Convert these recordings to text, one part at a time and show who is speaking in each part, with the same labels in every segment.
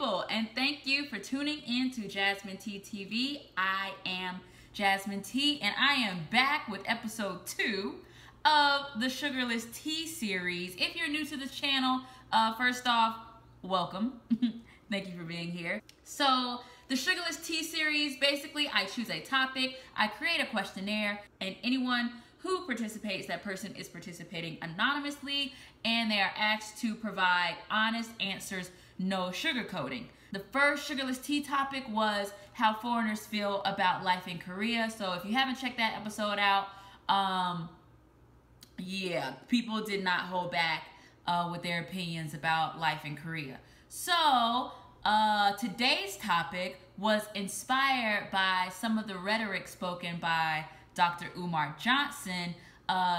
Speaker 1: people, and thank you for tuning in to JasmineTV. I am Jasmine T, and I am back with episode 2 of the Sugarlesstea series. If you're new to this channel, first off, welcome. Thank you for being here. So the Sugarlesstea series, basically I choose a topic, I create a questionnaire, and anyone who participates, that person is participating anonymously, and they are asked to provide honest answers, no sugarcoating. The first Sugarlesstea topic was how foreigners feel about life in Korea. So if you haven't checked that episode out, yeah, people did not hold back with their opinions about life in Korea. So today's topic was inspired by some of the rhetoric spoken by Dr. Umar Johnson,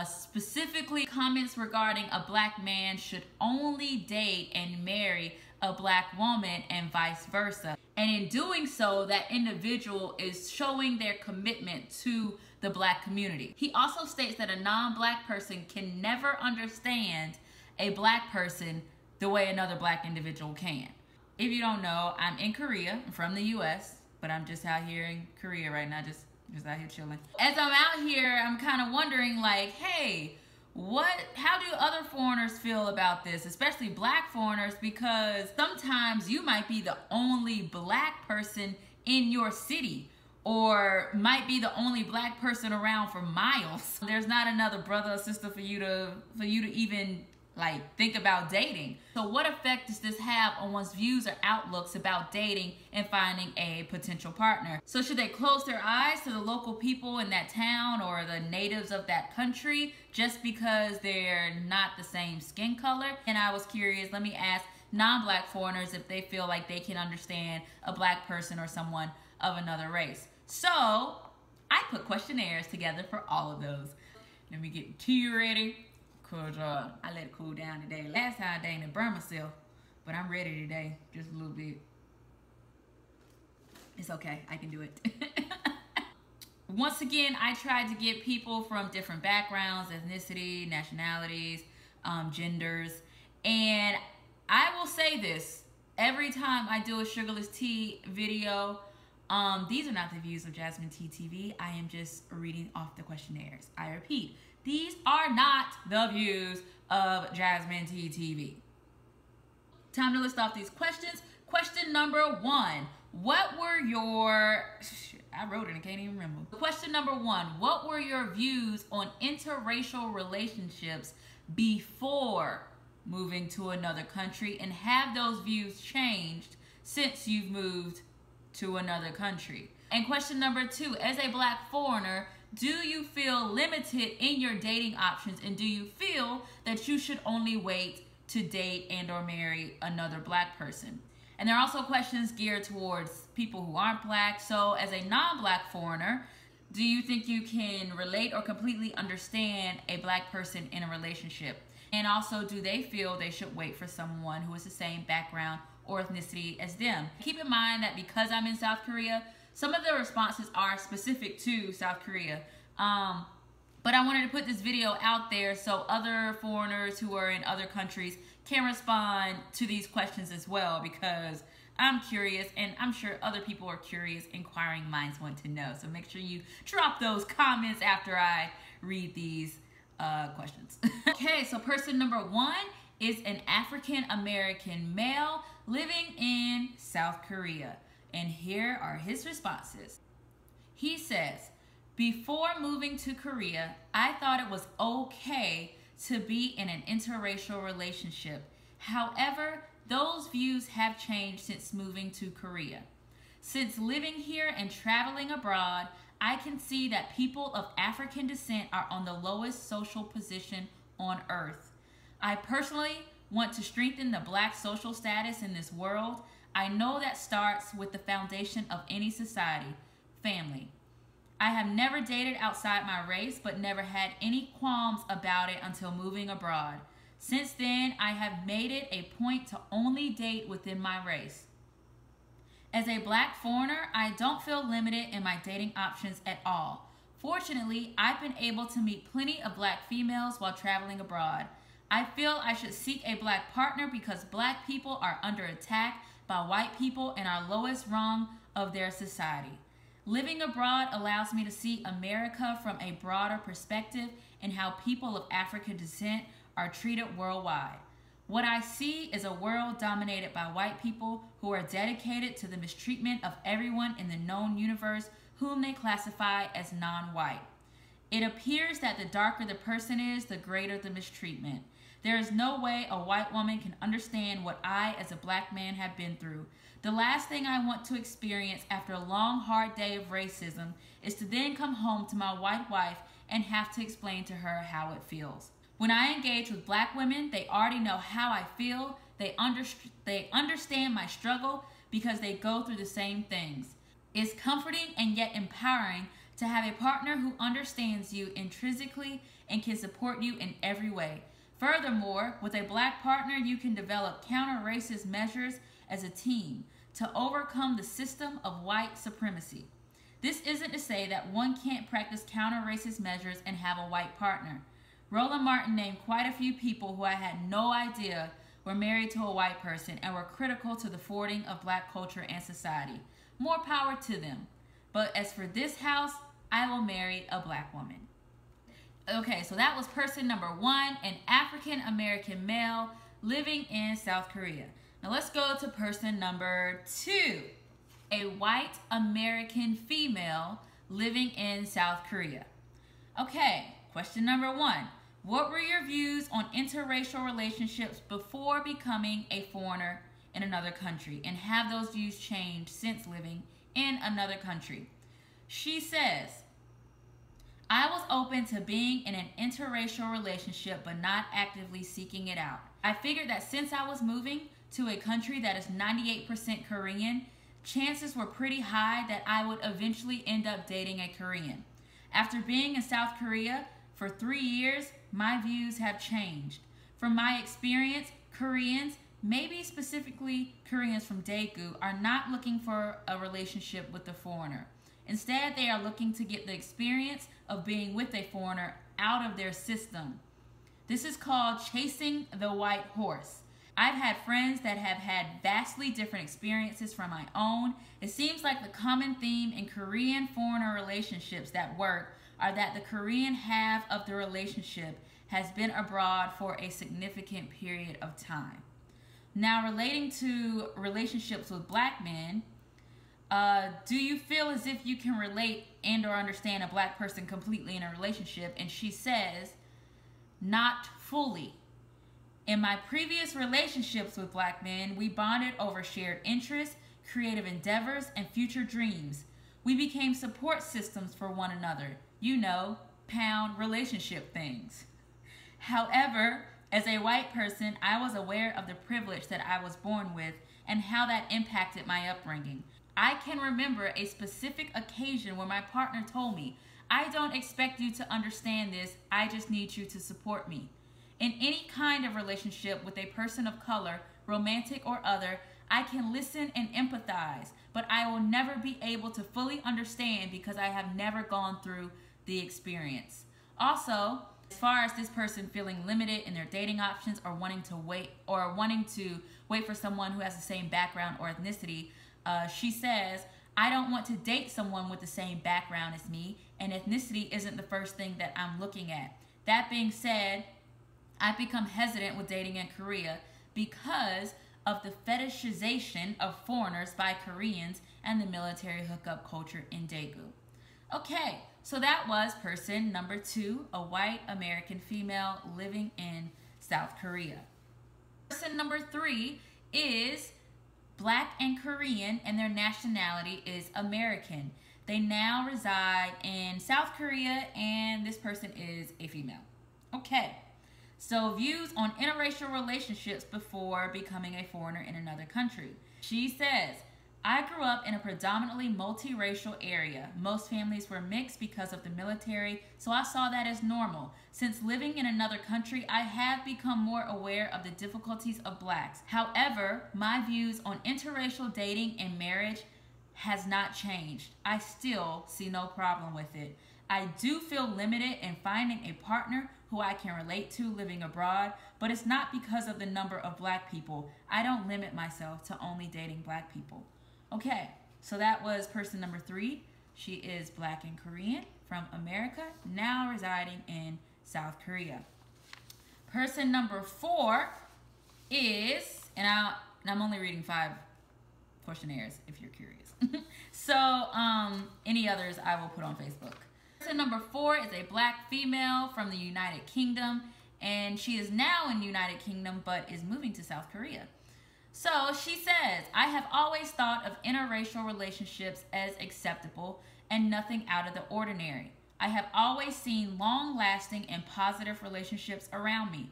Speaker 1: specifically comments regarding a black man should only date and marry a black woman and vice versa. And in doing so, that individual is showing their commitment to the black community. He also states that a non-black person can never understand a black person the way another black individual can. If you don't know, I'm in Korea. I'm from the US, but I'm just out here in Korea right now, just out here chilling. As I'm out here, I'm kind of wondering, like, hey, how do other foreigners feel about this, especially black foreigners, because sometimes you might be the only black person in your city, or might be the only black person around for miles. There's not another brother or sister for you to even like think about dating. So what effect does this have on one's views or outlooks about dating and finding a potential partner? So should they close their eyes to the local people in that town or the natives of that country just because they're not the same skin color? And I was curious, let me ask non-black foreigners if they feel like they can understand a black person or someone of another race. So I put questionnaires together for all of those. Let me get the tea ready. Cause I let it cool down today. Last time I didn't burn myself, but I'm ready today, just a little bit. It's okay, I can do it. Once again, I tried to get people from different backgrounds, ethnicity, nationalities, genders, and I will say this, every time I do a Sugarlesstea video, these are not the views of JasmineTV. I am just reading off the questionnaires. I repeat, these are not the views of JasmineTV. Time to list off these questions. Question number 1. What were your... I wrote it, I can't even remember. Question number 1. What were your views on interracial relationships before moving to another country? And have those views changed since you've moved to another country? And question number 2. As a black foreigner, do you feel limited in your dating options, and do you feel that you should only wait to date and or marry another black person? And there are also questions geared towards people who aren't black. So as a non-black foreigner, do you think you can relate or completely understand a black person in a relationship? And also, do they feel they should wait for someone who is the same background or ethnicity as them? Keep in mind that because I'm in South Korea, some of the responses are specific to South Korea. But I wanted to put this video out there so other foreigners who are in other countries can respond to these questions as well, because I'm curious and I'm sure other people are curious. Inquiring minds want to know. So make sure you drop those comments after I read these questions. Okay, so person number 1 is an African American male living in South Korea. And here are his responses. He says, before moving to Korea, I thought it was okay to be in an interracial relationship. However, those views have changed since moving to Korea. Since living here and traveling abroad, I can see that people of African descent are on the lowest social position on earth. I personally want to strengthen the black social status in this world. I know that starts with the foundation of any society, family. I have never dated outside my race, but never had any qualms about it until moving abroad. Since then, I have made it a point to only date within my race. As a black foreigner, I don't feel limited in my dating options at all. Fortunately, I've been able to meet plenty of black females while traveling abroad. I feel I should seek a black partner because black people are under attack by white people in our lowest rung of their society. Living abroad allows me to see America from a broader perspective and how people of African descent are treated worldwide. What I see is a world dominated by white people who are dedicated to the mistreatment of everyone in the known universe whom they classify as non-white. It appears that the darker the person is, the greater the mistreatment. There is no way a white woman can understand what I, as a black man, have been through. The last thing I want to experience after a long, hard day of racism is to then come home to my white wife and have to explain to her how it feels. When I engage with black women, they already know how I feel. They understand my struggle because they go through the same things. It's comforting and yet empowering to have a partner who understands you intrinsically and can support you in every way. Furthermore, with a black partner, you can develop counter-racist measures as a team to overcome the system of white supremacy. This isn't to say that one can't practice counter-racist measures and have a white partner. Roland Martin named quite a few people who I had no idea were married to a white person and were critical to the forwarding of black culture and society. More power to them. But as for this house, I will marry a black woman. Okay, so that was person number 1, an African American male living in South Korea. Now let's go to person number 2, a white American female living in South Korea. Okay, question number 1. What were your views on interracial relationships before becoming a foreigner in another country? And have those views changed since living in another country? She says, I was open to being in an interracial relationship but not actively seeking it out. I figured that since I was moving to a country that is 98% Korean, chances were pretty high that I would eventually end up dating a Korean. After being in South Korea for 3 years, my views have changed. From my experience, Koreans, maybe specifically Koreans from Daegu, are not looking for a relationship with a foreigner. Instead, they are looking to get the experience of being with a foreigner out of their system. This is called chasing the white horse. I've had friends that have had vastly different experiences from my own. It seems like the common theme in Korean foreigner relationships that work are that the Korean half of the relationship has been abroad for a significant period of time. Now, relating to relationships with black men, do you feel as if you can relate and or understand a black person completely in a relationship? And she says, not fully. In my previous relationships with black men, we bonded over shared interests, creative endeavors, and future dreams. We became support systems for one another. You know, pound relationship things. However, as a white person, I was aware of the privilege that I was born with and how that impacted my upbringing. I can remember a specific occasion where my partner told me, I don't expect you to understand this, I just need you to support me. In any kind of relationship with a person of color, romantic or other, I can listen and empathize, but I will never be able to fully understand because I have never gone through the experience. Also, as far as this person feeling limited in their dating options or wanting to wait for someone who has the same background or ethnicity, she says, I don't want to date someone with the same background as me, and ethnicity isn't the first thing that I'm looking at. That being said, I've become hesitant with dating in Korea because of the fetishization of foreigners by Koreans and the military hookup culture in Daegu. Okay, so that was person number 2, a white American female living in South Korea. Person number 3 is black and Korean, and their nationality is American. They now reside in South Korea, and this person is a female. Okay, so views on interracial relationships before becoming a foreigner in another country. She says, I grew up in a predominantly multiracial area. Most families were mixed because of the military, so I saw that as normal. Since living in another country, I have become more aware of the difficulties of blacks. However, my views on interracial dating and marriage has not changed. I still see no problem with it. I do feel limited in finding a partner who who I can relate to living abroad, but it's not because of the number of black people. I don't limit myself to only dating black people. Okay, so that was person number 3. She is black and Korean from America, now residing in South Korea. Person number 4 is, and I'm only reading 5 questionnaires if you're curious. So any others I will put on Facebook. Person number 4 is a black female from the United Kingdom, and she is now in the United Kingdom but is moving to South Korea. So she says, I have always thought of interracial relationships as acceptable and nothing out of the ordinary. I have always seen long-lasting and positive relationships around me.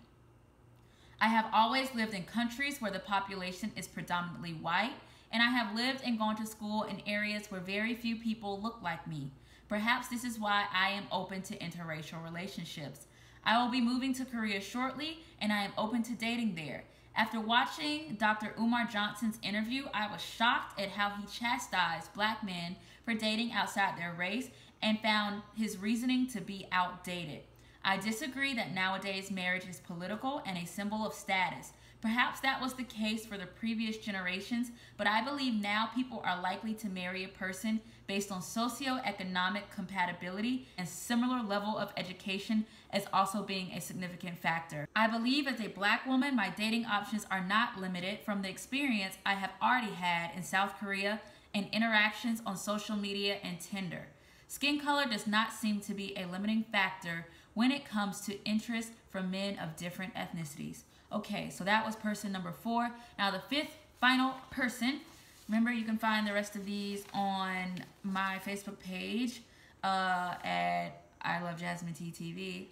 Speaker 1: I have always lived in countries where the population is predominantly white, and I have lived and gone to school in areas where very few people look like me. Perhaps this is why I am open to interracial relationships. I will be moving to Korea shortly, and I am open to dating there. After watching Dr. Umar Johnson's interview, I was shocked at how he chastised black men for dating outside their race and found his reasoning to be outdated. I disagree that nowadays marriage is political and a symbol of status. Perhaps that was the case for the previous generations, but I believe now people are likely to marry a person based on socioeconomic compatibility and similar level of education as also being a significant factor. I believe as a black woman, my dating options are not limited from the experience I have already had in South Korea and interactions on social media and Tinder. Skin color does not seem to be a limiting factor when it comes to interest from men of different ethnicities. Okay, so that was person number 4. Now the 5th final person. Remember, you can find the rest of these on my Facebook page at I Love jasminettv.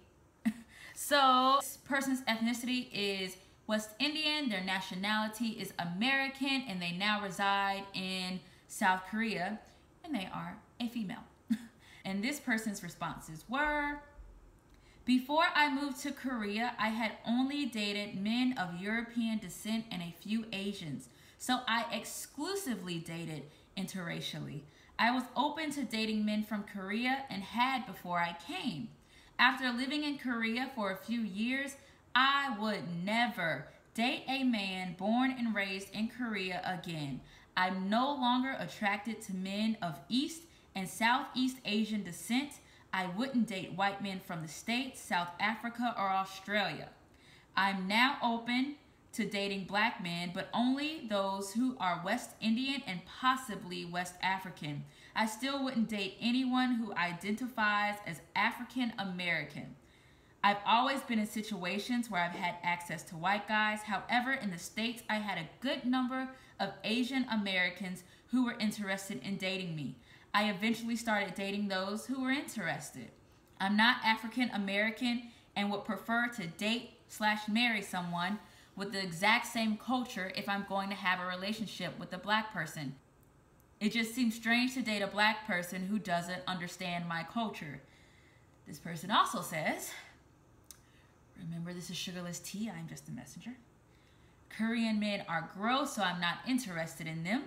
Speaker 1: So this person's ethnicity is West Indian, their nationality is American, and they now reside in South Korea, and they are a female. And this person's responses were, before I moved to Korea, I had only dated men of European descent and a few Asians, so I exclusively dated interracially. I was open to dating men from Korea and had before I came. After living in Korea for a few years, I would never date a man born and raised in Korea again. I'm no longer attracted to men of East and Southeast Asian descent. I wouldn't date white men from the States, South Africa, or Australia. I'm now open to dating black men, but only those who are West Indian and possibly West African. I still wouldn't date anyone who identifies as African American. I've always been in situations where I've had access to white guys. However, in the States, I had a good number of Asian Americans who were interested in dating me. I eventually started dating those who were interested. I'm not African American and would prefer to date/marry someone with the exact same culture if I'm going to have a relationship with a black person. It just seems strange to date a black person who doesn't understand my culture. This person also says, remember, this is Sugarlesstea, I'm just a messenger. Korean men are gross, so I'm not interested in them.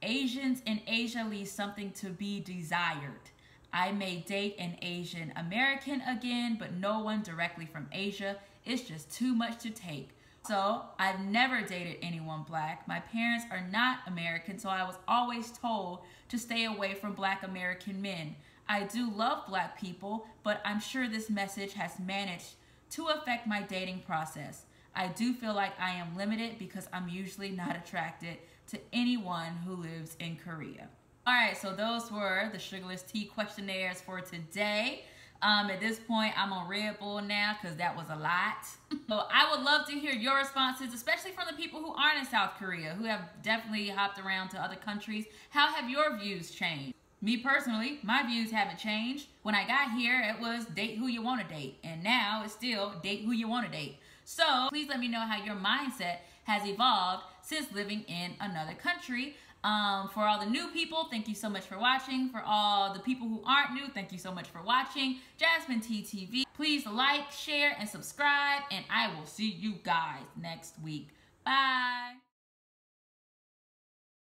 Speaker 1: Asians in Asia leave something to be desired. I may date an Asian American again, but no one directly from Asia. It's just too much to take. So I've never dated anyone black. My parents are not American, so I was always told to stay away from black American men. I do love black people, but I'm sure this message has managed to affect my dating process. I do feel like I am limited because I'm usually not attracted to anyone who lives in Korea. All right, so those were the Sugarlesstea questionnaires for today. At this point, I'm on Red Bull now because that was a lot. So I would love to hear your responses, especially from the people who aren't in South Korea, who have definitely hopped around to other countries. How have your views changed? Me personally, my views haven't changed. When I got here, it was date who you want to date. And now it's still date who you want to date. So please let me know how your mindset has evolved since living in another country. For all the new people, thank you so much for watching. For all the people who aren't new, thank you so much for watching. jasminettv. Please like, share, and subscribe, and I will see you guys next week. Bye.